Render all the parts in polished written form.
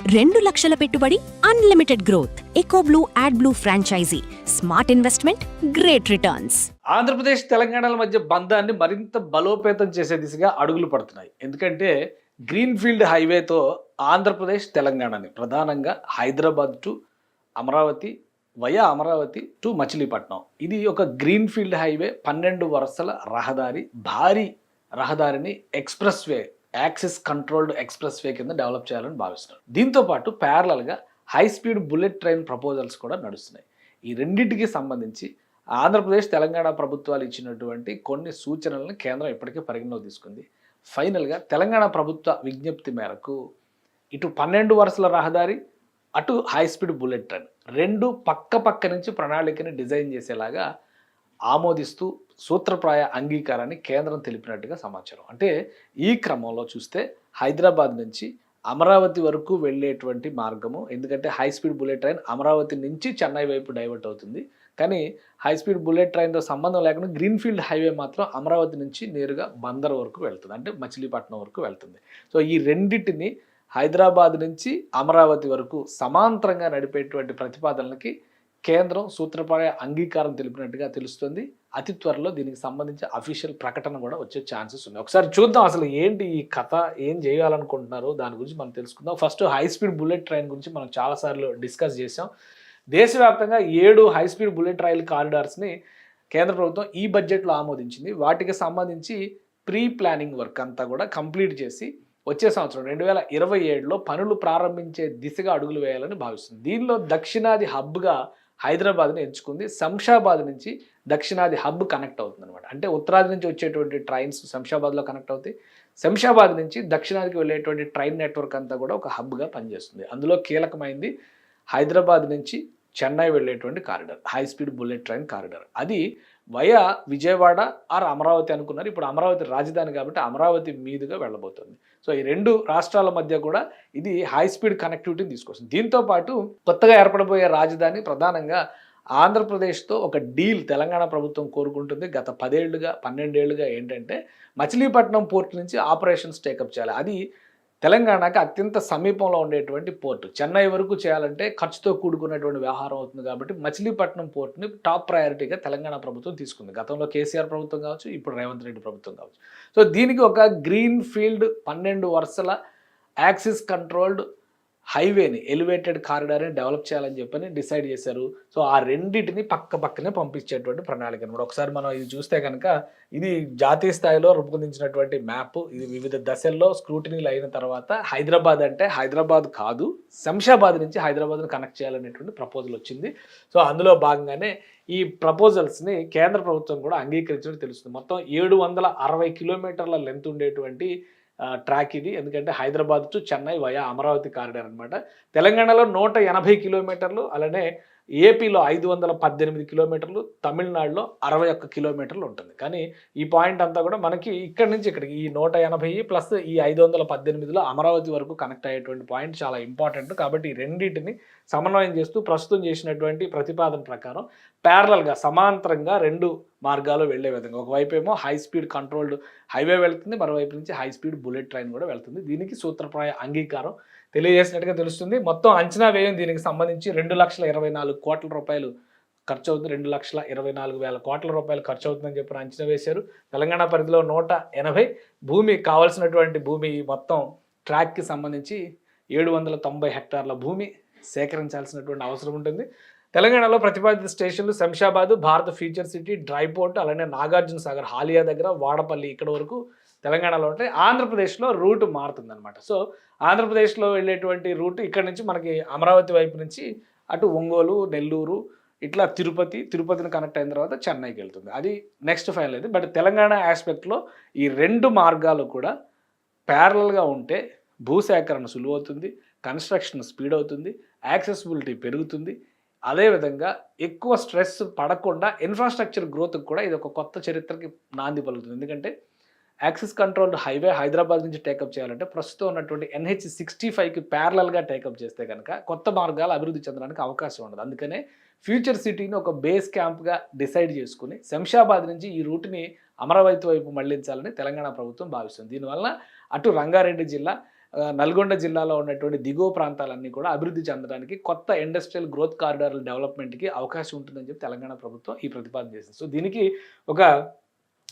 2,00,000 పెట్టుబడి, unlimited growth. EcoBlue AdBlue franchisee. Smart investment, great returns. Andhra Pradesh తెలంగాణల మధ్య బంధాన్ని మరింత బలోపేతం చేసే దిశగా అడుగులు పడుతున్నాయి. ఎందుకంటే గ్రీన్ఫీల్డ్ హైవేతో ఆంధ్రప్రదేశ్ తెలంగాణని ప్రధానంగా Hyderabad to Amaravati, via Amaravati to Machilipatnam, ఇది ఒక గ్రీన్ఫీల్డ్ హైవే, 12 వరుసల రహదారి, భారీ రహదారిని express way, axis controlled express way కింద డెవలప్ చేయాలని భావిస్తున్నారు. దీంతో పాటు ప్యారలల్గా high speed bullet train proposals కూడా నడుస్తున్నాయి. ఈ రెండింటికి సంబంధించి ఆంధ్రప్రదేశ్ తెలంగాణ ప్రభుత్వాలు ఇచ్చినటువంటి కొన్ని సూచనలను కేంద్రం ఇప్పటికే పరిగణలోకి తీసుకుంది. ఫైనల్గా తెలంగాణ ప్రభుత్వ విజ్ఞప్తి మేరకు ఇటు 12 వరుసల రహదారి, అటు హై స్పీడ్ బుల్లెట్ ట్రైన్ రెండు పక్క నుంచి ప్రణాళికని డిజైన్ చేసేలాగా ఆమోదిస్తూ సూత్రప్రాయ అంగీకారాన్ని కేంద్రం తెలిపినట్టుగా సమాచారం. అంటే ఈ క్రమంలో చూస్తే హైదరాబాద్ నుంచి అమరావతి వరకు వెళ్ళేటువంటి మార్గము, ఎందుకంటే high speed bullet train Amaravati నుంచి చెన్నై వైపు డైవర్ట్ అవుతుంది. కానీ హై స్పీడ్ బుల్లెట్ ట్రైన్తో సంబంధం లేకుండా గ్రీన్ఫీల్డ్ హైవే మాత్రం అమరావతి నుంచి నేరుగా బందర్ వరకు వెళ్తుంది, అంటే మచిలీపట్నం వరకు వెళ్తుంది. సో ఈ రెండింటిని హైదరాబాద్ నుంచి అమరావతి వరకు సమాంతరంగా నడిపేటువంటి ప్రతిపాదనలకి కేంద్రం సూత్రప్రాయ అంగీకారం తెలిపినట్టుగా తెలుస్తుంది. అతి త్వరలో దీనికి సంబంధించి అఫీషియల్ ప్రకటన కూడా వచ్చే ఛాన్సెస్ ఉన్నాయి. ఒకసారి చూద్దాం అసలు ఏంటి ఈ కథ, ఏం చేయాలనుకుంటున్నారు, దాని గురించి మనం తెలుసుకుందాం. First high speed bullet train గురించి మనం చాలాసార్లు డిస్కస్ చేసాం. దేశవ్యాప్తంగా 7 హై స్పీడ్ బుల్లెట్ రైల్ కారిడార్స్ని కేంద్ర ప్రభుత్వం ఈ బడ్జెట్లో ఆమోదించింది. వాటికి సంబంధించి ప్రీ ప్లానింగ్ వర్క్ అంతా కూడా కంప్లీట్ చేసి వచ్చే సంవత్సరం 2027లో పనులు ప్రారంభించే దిశగా అడుగులు వేయాలని భావిస్తుంది. దీనిలో దక్షిణాది హబ్గా హైదరాబాద్ని ఎంచుకుంది. శంషాబాద్ నుంచి దక్షిణాది హబ్ కనెక్ట్ అవుతుంది అనమాట. అంటే ఉత్తరాది నుంచి వచ్చేటువంటి ట్రైన్స్ శంషాబాద్లో కనెక్ట్ అవుతాయి. శంషాబాద్ నుంచి దక్షిణాదికి వెళ్ళేటువంటి ట్రైన్ నెట్వర్క్ అంతా కూడా ఒక హబ్గా పనిచేస్తుంది. అందులో కీలకమైంది హైదరాబాద్ నుంచి చెన్నై వెళ్ళేటువంటి corridor, high speed bullet train corridor. అది వయా విజయవాడ ఆర్ అమరావతి అనుకున్నారు. ఇప్పుడు అమరావతి రాజధాని కాబట్టి అమరావతి మీదుగా వెళ్ళబోతుంది. సో ఈ రెండు రాష్ట్రాల మధ్య కూడా ఇది హై స్పీడ్ కనెక్టివిటీని తీసుకొస్తుంది. దీంతో పాటు కొత్తగా ఏర్పడబోయే రాజధాని ప్రధానంగా ఆంధ్రప్రదేశ్తో ఒక డీల్ తెలంగాణ ప్రభుత్వం కోరుకుంటుంది. గత 12 ఏళ్ళుగా ఏంటంటే మచిలీపట్నం పోర్ట్ నుంచి ఆపరేషన్స్ టేకప్ చేయాలి. అది తెలంగాణకి అత్యంత సమీపంలో ఉండేటువంటి పోర్టు. చెన్నై వరకు చేయాలంటే ఖర్చుతో కూడుకున్నటువంటి వ్యవహారం అవుతుంది కాబట్టి మచిలీపట్నం పోర్టుని టాప్ ప్రయారిటీగా తెలంగాణ ప్రభుత్వం తీసుకుంది. గతంలో కేసీఆర్ ప్రభుత్వం కావచ్చు, ఇప్పుడు రేవంత్ రెడ్డి ప్రభుత్వం కావచ్చు. సో దీనికి ఒక గ్రీన్ ఫీల్డ్ 12 వరుసల యాక్సిస్ కంట్రోల్డ్ హైవేని, ఎలివేటెడ్ కారిడార్ని డెవలప్ చేయాలని చెప్పని డిసైడ్ చేశారు. సో ఆ రెండింటిని పక్కనే పంపించేటువంటి ప్రణాళిక అనమాట. ఒకసారి మనం ఇది చూస్తే కనుక ఇది జాతీయ స్థాయిలో రూపొందించినటువంటి మ్యాప్. ఇది వివిధ దశల్లో స్క్రూటినీలు అయిన తర్వాత హైదరాబాద్ అంటే హైదరాబాద్ కాదు, శంషాబాద్ నుంచి హైదరాబాద్ని కనెక్ట్ చేయాలనేటువంటి ప్రపోజల్ వచ్చింది. సో అందులో భాగంగానే ఈ ప్రపోజల్స్ని కేంద్ర ప్రభుత్వం కూడా అంగీకరించడం తెలుస్తుంది. మొత్తం 760 కిలోమీటర్ల లెంత్ ఉండేటువంటి ట్రాక్ ఇది. ఎందుకంటే Hyderabad to Chennai via Amaravati corridor అనమాట. తెలంగాణలో 180 కిలోమీటర్లు, అలానే ఏపీలో 518 కిలోమీటర్లు, తమిళనాడులో 61 కిలోమీటర్లు ఉంటుంది. కానీ ఈ పాయింట్ అంతా కూడా మనకి ఇక్కడి నుంచి ఇక్కడికి ఈ 180 ప్లస్ ఈ 518లో అమరావతి వరకు కనెక్ట్ అయ్యేటువంటి పాయింట్ చాలా ఇంపార్టెంట్. కాబట్టి ఈ రెండింటిని సమన్వయం చేస్తూ ప్రస్తుతం చేసినటువంటి ప్రతిపాదన ప్రకారం ప్యారలల్గా సమాంతరంగా 2 మార్గాలు వెళ్లే విధంగా, ఒకవైపు ఏమో హై స్పీడ్ కంట్రోల్డ్ హైవే వెళ్తుంది, మరోవైపు నుంచి హై స్పీడ్ బుల్లెట్ ట్రైన్ కూడా వెళ్తుంది. దీనికి సూత్రప్రాయ అంగీకారం తెలియజేసినట్టుగా తెలుస్తుంది. మొత్తం అంచనా వ్యయం దీనికి సంబంధించి 2,24,00,000 కోట్ల రూపాయలు ఖర్చు అవుతుంది. 2,24,000 కోట్ల రూపాయలు ఖర్చు అవుతుందని చెప్పి అంచనా వేశారు. తెలంగాణ పరిధిలో 180 భూమి కావాల్సినటువంటి భూమి, మొత్తం ట్రాక్కి సంబంధించి 790 హెక్టార్ల భూమి సేకరించాల్సినటువంటి అవసరం ఉంటుంది. తెలంగాణలో ప్రతిపాదిత స్టేషన్లు Shamshabad, Bharat future city, dry port, అలానే నాగార్జున సాగర్, హాలియా దగ్గర, వాడపల్లి ఇక్కడ వరకు తెలంగాణలో ఉంటాయి. ఆంధ్రప్రదేశ్లో రూట్ మారుతుంది అనమాట. సో ఆంధ్రప్రదేశ్లో వెళ్ళేటువంటి రూట్ ఇక్కడ నుంచి మనకి అమరావతి వైపు నుంచి అటు ఒంగోలు, నెల్లూరు, ఇట్లా తిరుపతిని కనెక్ట్ అయిన తర్వాత చెన్నైకి వెళ్తుంది. అది నెక్స్ట్ ఫైనల్ అయితే. బట్ తెలంగాణ ఆస్పెక్ట్లో ఈ 2 మార్గాలు కూడా ప్యారలల్గా ఉంటే భూసేకరణ సులువవుతుంది, కన్స్ట్రక్షన్ స్పీడ్ అవుతుంది, యాక్సెసిబిలిటీ పెరుగుతుంది. అదేవిధంగా ఎక్కువ స్ట్రెస్ పడకుండా ఇన్ఫ్రాస్ట్రక్చర్ గ్రోత్కి కూడా ఇది ఒక కొత్త చరిత్రకి నాంది పలుకుతుంది. ఎందుకంటే యాక్సిస్ కంట్రోల్డ్ హైవే హైదరాబాద్ నుంచి టేకప్ చేయాలంటే ప్రస్తుతం ఉన్నటువంటి NH65కి ప్యారలల్గా టేకప్ చేస్తే కనుక కొత్త మార్గాలు అభివృద్ధి చెందడానికి అవకాశం ఉండదు. అందుకనే ఫ్యూచర్ సిటీని ఒక బేస్ క్యాంప్గా డిసైడ్ చేసుకుని శంషాబాద్ నుంచి ఈ రూట్ని అమరావతి వైపు మళ్లించాలని తెలంగాణ ప్రభుత్వం భావిస్తుంది. దీనివల్ల అటు రంగారెడ్డి జిల్లా, నల్గొండ జిల్లాలో ఉన్నటువంటి దిగువ ప్రాంతాలన్నీ కూడా అభివృద్ధి చెందడానికి కొత్త ఇండస్ట్రియల్ గ్రోత్ కారిడార్ల డెవలప్మెంట్కి అవకాశం ఉంటుందని చెప్పి తెలంగాణ ప్రభుత్వం ఈ ప్రతిపాదన చేసింది. సో దీనికి ఒక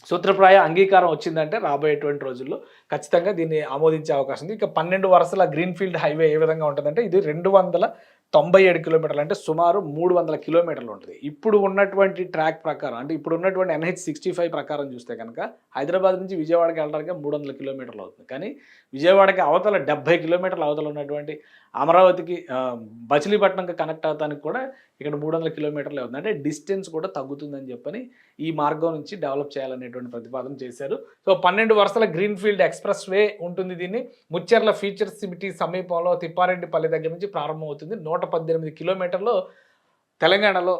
సూత్రప్రాయ అంగీకారం వచ్చిందంటే రాబోయేటువంటి రోజుల్లో ఖచ్చితంగా దీన్ని ఆమోదించే అవకాశం ఉంది. ఇక 12 వరుసల గ్రీన్ఫీల్డ్ హైవే ఏ విధంగా ఉంటుందంటే ఇది 297 కిలోమీటర్లు, అంటే సుమారు 300 కిలోమీటర్లు ఉంటుంది. ఇప్పుడు ఉన్నటువంటి ట్రాక్ ప్రకారం, అంటే ఇప్పుడు ఉన్నటువంటి NH65 ప్రకారం చూస్తే కనుక హైదరాబాద్ నుంచి విజయవాడకి వెళ్ళడానికి 300 కిలోమీటర్లు అవుతుంది. కానీ విజయవాడకి అవతల 70 కిలోమీటర్ల అవతల ఉన్నటువంటి అమరావతికి మచిలీపట్నంకి కనెక్ట్ అవడానికి కూడా ఇక్కడ 300 కిలోమీటర్లు అవుతుంది. అంటే డిస్టెన్స్ కూడా తగ్గుతుందని చెప్పని ఈ మార్గం నుంచి డెవలప్ చేయాలనేటువంటి ప్రతిపాదన చేశారు. సో 12 వరుసల గ్రీన్ఫీల్డ్ ఎక్స్ప్రెస్ వే ఉంటుంది. దీన్ని ముచ్చెర్ల ఫీచర్ సిటీ సమీపంలో తిప్పారెడ్డిపల్లి దగ్గర నుంచి ప్రారంభమవుతుంది. 118 కిలోమీటర్లు తెలంగాణలో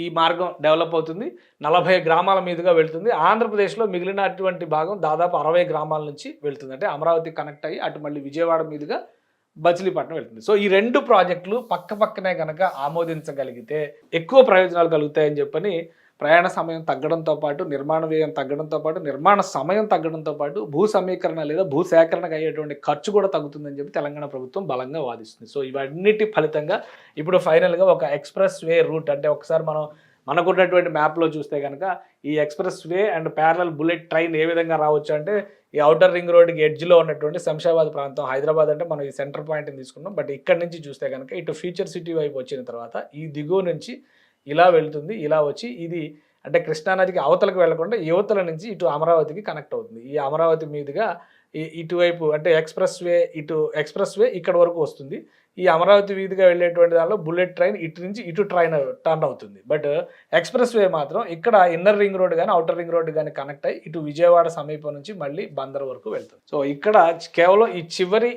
ఈ మార్గం డెవలప్ అవుతుంది. 40 గ్రామాల మీదుగా వెళ్తుంది. ఆంధ్రప్రదేశ్లో మిగిలినటువంటి భాగం దాదాపు 60 గ్రామాల నుంచి వెళ్తుంది. అంటే అమరావతి కనెక్ట్ అయ్యి అటు మళ్ళీ విజయవాడ మీదుగా మచిలీపట్నం వెళ్తుంది. సో ఈ 2 ప్రాజెక్టులు పక్కనే కనుక ఆమోదించగలిగితే ఎక్కువ ప్రయోజనాలు కలుగుతాయని చెప్పని ప్రయాణ సమయం తగ్గడంతో పాటు, నిర్మాణ వ్యయం తగ్గడంతో పాటు, నిర్మాణ సమయం తగ్గడంతో పాటు భూ సమీకరణ లేదా భూ సేకరణకు అయ్యేటువంటి ఖర్చు కూడా తగ్గుతుందని చెప్పి తెలంగాణ ప్రభుత్వం బలంగా వాదిస్తుంది. సో ఇవన్నిటి ఫలితంగా ఇప్పుడు ఫైనల్గా ఒక ఎక్స్ప్రెస్ వే రూట్, అంటే ఒకసారి మనకున్నటువంటి మ్యాప్లో చూస్తే కనుక ఈ expressway and parallel bullet train ఏ విధంగా రావచ్చు అంటే ఈ ఔటర్ రింగ్ రోడ్కి ఎడ్జ్లో ఉన్నటువంటి శంషాబాద్ ప్రాంతం, హైదరాబాద్ అంటే మనం ఈ సెంటర్ పాయింట్ని తీసుకున్నాం. బట్ ఇక్కడ నుంచి చూస్తే కనుక ఇటు ఫ్యూచర్ సిటీ వైపు వచ్చిన తర్వాత ఈ దిగువ నుంచి ఇలా వెళ్తుంది, ఇలా వచ్చి ఇది అంటే కృష్ణానదికి అవతలకు వెళ్లకుండా యువతల నుంచి ఇటు అమరావతికి కనెక్ట్ అవుతుంది. ఈ అమరావతి మీదుగా ఇటువైపు అంటే ఎక్స్ప్రెస్ వే ఇక్కడ వరకు వస్తుంది. ఈ అమరావతి వీధిగా వెళ్ళేటువంటి దానిలో బుల్లెట్ ట్రైన్ ఇటు నుంచి ఇటు ట్రైన్ టర్న్ అవుతుంది. బట్ ఎక్స్ప్రెస్ వే మాత్రం ఇక్కడ ఇన్నర్ రింగ్ రోడ్ కానీ అవుటర్ రింగ్ రోడ్ కానీ కనెక్ట్ అయ్యి ఇటు విజయవాడ సమీపం నుంచి మళ్ళీ బందర్ వరకు వెళ్తుంది. సో ఇక్కడ కేవలం ఈ చివరి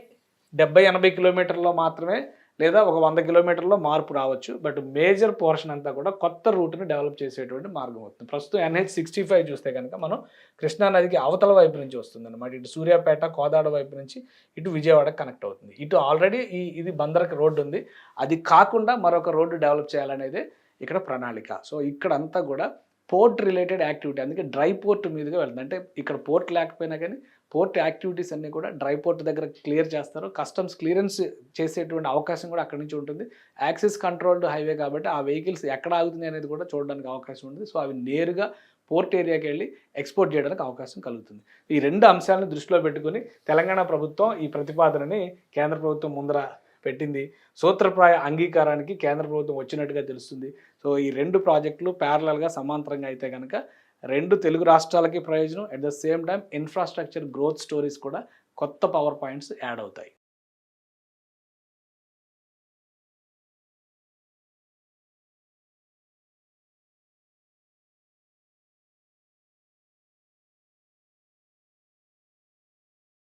70-80 కిలోమీటర్లో మాత్రమే లేదా ఒక 100 కిలోమీటర్లో మార్పు రావచ్చు. బట్ మేజర్ పోర్షన్ అంతా కూడా కొత్త రూట్ని డెవలప్ చేసేటువంటి మార్గం అవుతుంది. ప్రస్తుతం NH65 చూస్తే కనుక మనం కృష్ణానదికి అవతల వైపు నుంచి వస్తుంది అనమాట. ఇటు సూర్యాపేట, కోదాడ వైపు నుంచి ఇటు విజయవాడకి కనెక్ట్ అవుతుంది. ఇటు ఆల్రెడీ ఇది బందర్కి రోడ్డు ఉంది. అది కాకుండా మరొక రోడ్డు డెవలప్ చేయాలనేదే ఇక్కడ ప్రణాళిక. సో ఇక్కడంతా కూడా పోర్ట్ రిలేటెడ్ యాక్టివిటీ, అందుకే డ్రై పోర్ట్ మీదుగా వెళ్తుంది. అంటే ఇక్కడ పోర్ట్ లేకపోయినా కానీ పోర్ట్ యాక్టివిటీస్ అన్నీ కూడా డ్రై పోర్ట్ దగ్గర క్లియర్ చేస్తారు. కస్టమ్స్ క్లియరెన్స్ చేసేటువంటి అవకాశం కూడా అక్కడి నుంచి ఉంటుంది. యాక్సెస్ కంట్రోల్డ్ హైవే కాబట్టి ఆ వెహికల్స్ ఎక్కడ ఆగుతుంది అనేది కూడా చూడడానికి అవకాశం ఉంటుంది. సో అవి నేరుగా పోర్ట్ ఏరియాకి వెళ్ళి ఎక్స్పోర్ట్ చేయడానికి అవకాశం కలుగుతుంది. ఈ 2 అంశాలను దృష్టిలో పెట్టుకుని తెలంగాణ ప్రభుత్వం ఈ ప్రతిపాదనని కేంద్ర ప్రభుత్వం ముందర పెట్టింది. సూత్రప్రాయ అంగీకారానికి కేంద్ర ప్రభుత్వం వచ్చినట్టుగా తెలుస్తుంది. సో ఈ 2 ప్రాజెక్టులు ప్యారలల్గా సమాంతరంగా అయితే కనుక 2 తెలుగు రాష్ట్రాలకి ప్రయోజనం. At the same time infrastructure growth stories కూడా కొత్త పవర్ పాయింట్స్ యాడ్ అవుతాయి.